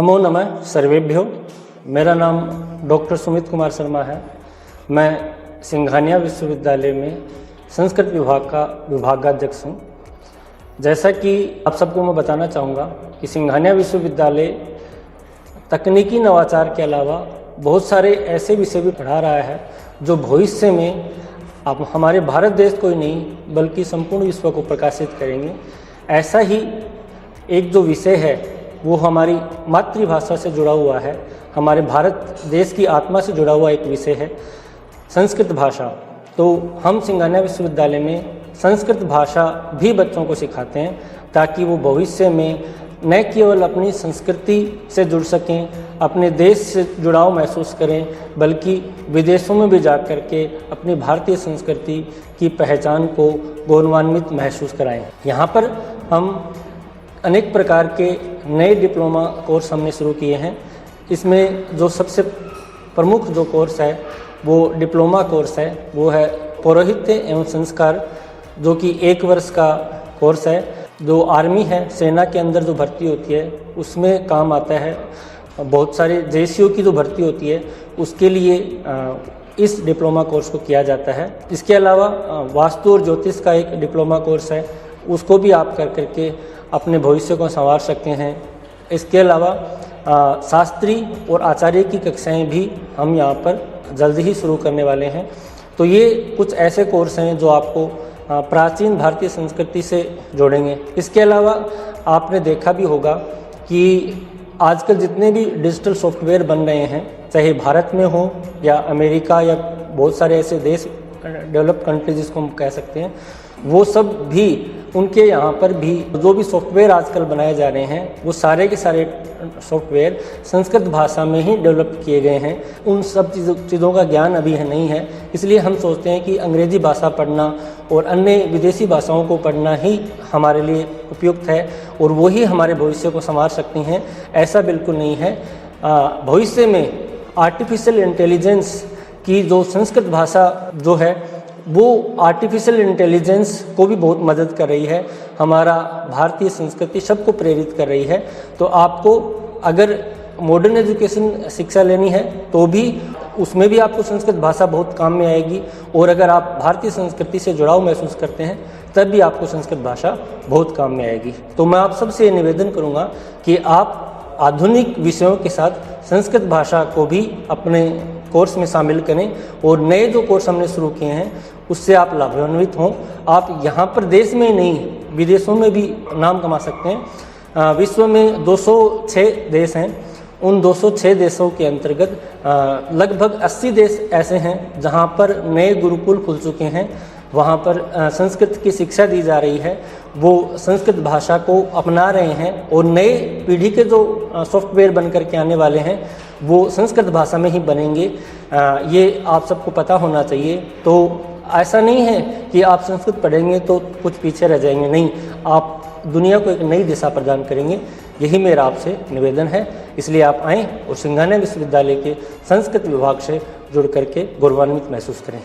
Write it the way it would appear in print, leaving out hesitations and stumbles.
नमो नमः सर्वेभ्यो। मेरा नाम डॉक्टर सुमित कुमार शर्मा है। मैं सिंघानिया विश्वविद्यालय में संस्कृत विभाग का विभागाध्यक्ष हूँ। जैसा कि आप सबको मैं बताना चाहूँगा कि सिंघानिया विश्वविद्यालय तकनीकी नवाचार के अलावा बहुत सारे ऐसे विषय भी पढ़ा रहा है जो भविष्य में आप हमारे भारत देश को ही नहीं बल्कि संपूर्ण विश्व को प्रकाशित करेंगे। ऐसा ही एक जो विषय है वो हमारी मातृभाषा से जुड़ा हुआ है, हमारे भारत देश की आत्मा से जुड़ा हुआ एक विषय है संस्कृत भाषा। तो हम सिंघानिया विश्वविद्यालय में संस्कृत भाषा भी बच्चों को सिखाते हैं ताकि वो भविष्य में न केवल अपनी संस्कृति से जुड़ सकें, अपने देश से जुड़ाव महसूस करें, बल्कि विदेशों में भी जा कर के अपनी भारतीय संस्कृति की पहचान को गौरवान्वित महसूस कराएं। यहाँ पर हम अनेक प्रकार के नए डिप्लोमा कोर्स हमने शुरू किए हैं। इसमें जो सबसे प्रमुख जो कोर्स है वो डिप्लोमा कोर्स है, वो है पौरोहित्य एवं संस्कार, जो कि 1 वर्ष का कोर्स है। जो आर्मी है, सेना के अंदर जो भर्ती होती है उसमें काम आता है। बहुत सारे जेसीओ की जो भर्ती होती है उसके लिए इस डिप्लोमा कोर्स को किया जाता है। इसके अलावा वास्तु और ज्योतिष का एक डिप्लोमा कोर्स है, उसको भी आप कर करके अपने भविष्य को संवार सकते हैं। इसके अलावा शास्त्री और आचार्य की कक्षाएं भी हम यहाँ पर जल्द ही शुरू करने वाले हैं। तो ये कुछ ऐसे कोर्स हैं जो आपको प्राचीन भारतीय संस्कृति से जोड़ेंगे। इसके अलावा आपने देखा भी होगा कि आजकल जितने भी डिजिटल सॉफ्टवेयर बन रहे हैं, चाहे भारत में हो या अमेरिका या बहुत सारे ऐसे देश, डेवलप्ड कंट्री जिसको हम कह सकते हैं, वो सब भी उनके यहाँ पर भी जो भी सॉफ्टवेयर आजकल बनाए जा रहे हैं वो सारे के सारे सॉफ्टवेयर संस्कृत भाषा में ही डेवलप किए गए हैं। उन सब चीज़ों का ज्ञान अभी नहीं है, इसलिए हम सोचते हैं कि अंग्रेज़ी भाषा पढ़ना और अन्य विदेशी भाषाओं को पढ़ना ही हमारे लिए उपयुक्त है और वो ही हमारे भविष्य को संवार सकती हैं। ऐसा बिल्कुल नहीं है। भविष्य में आर्टिफिशियल इंटेलिजेंस की जो संस्कृत भाषा जो है वो आर्टिफिशियल इंटेलिजेंस को भी बहुत मदद कर रही है, हमारा भारतीय संस्कृति सबको प्रेरित कर रही है। तो आपको अगर मॉडर्न एजुकेशन शिक्षा लेनी है तो भी उसमें भी आपको संस्कृत भाषा बहुत काम में आएगी, और अगर आप भारतीय संस्कृति से जुड़ाव महसूस करते हैं तब भी आपको संस्कृत भाषा बहुत काम में आएगी। तो मैं आप सबसे ये निवेदन करूँगा कि आप आधुनिक विषयों के साथ संस्कृत भाषा को भी अपने कोर्स में शामिल करें और नए जो कोर्स हमने शुरू किए हैं उससे आप लाभान्वित हों। आप यहाँ पर देश में ही नहीं विदेशों में भी नाम कमा सकते हैं। विश्व में 206 देश हैं। उन 206 देशों के अंतर्गत लगभग 80 देश ऐसे हैं जहाँ पर नए गुरुकुल खुल चुके हैं, वहाँ पर संस्कृत की शिक्षा दी जा रही है, वो संस्कृत भाषा को अपना रहे हैं और नए पीढ़ी के जो सॉफ्टवेयर बन कर के आने वाले हैं वो संस्कृत भाषा में ही बनेंगे। ये आप सबको पता होना चाहिए। तो ऐसा नहीं है कि आप संस्कृत पढ़ेंगे तो कुछ पीछे रह जाएंगे, नहीं, आप दुनिया को एक नई दिशा प्रदान करेंगे। यही मेरा आपसे निवेदन है। इसलिए आप आएँ और सिंघानिया विश्वविद्यालय के संस्कृत विभाग से जुड़ करके गौरवान्वित महसूस करें।